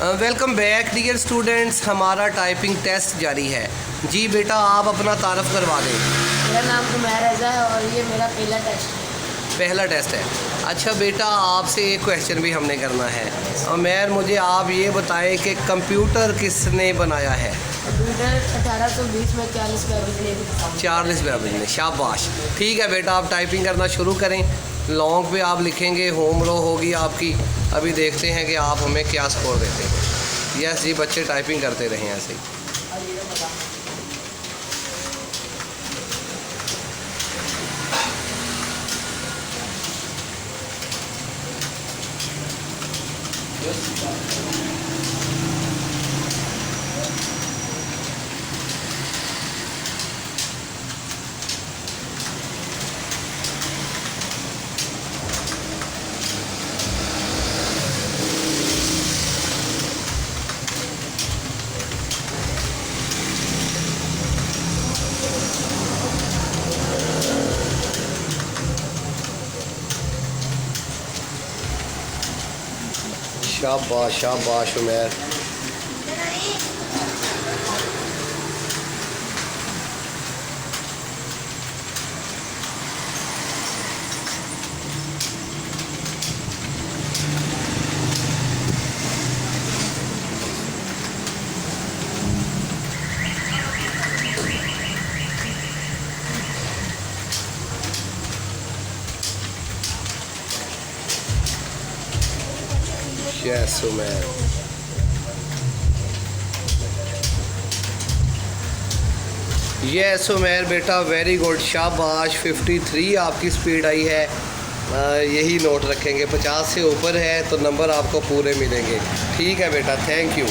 Welcome back dear students. हमारा typing test जारी है। जी बेटा, आप अपना तारफ़ करवा दें। मेरा नाम उमैर रज़ा है और ये मेरा पहला टेस्ट है। पहला टेस्ट है। अच्छा बेटा, आपसे एक क्वेश्चन भी हमने करना है। उमैर, मुझे आप ये बताएं कि कंप्यूटर किसने बनाया है? कंप्यूटर 1820 में चार्ल्स बेबेज ने। चार्ल्स बेबेज ने। शाबाश। ठीक है बेटा, आप टाइपिंग करना शुरू करें। लॉन्ग पे आप लिखेंगे, होम रो होगी आपकी। अभी देखते हैं कि आप हमें क्या स्कोर देते हैं। यस जी, बच्चे टाइपिंग करते रहें ऐसे ही। शाबाश शाबाश उमैर। यस उमैर। यस उमैर बेटा, वेरी गुड, शाबाश। 53 आपकी स्पीड आई है। यही नोट रखेंगे। 50 से ऊपर है तो नंबर आपको पूरे मिलेंगे। ठीक है बेटा, थैंक यू।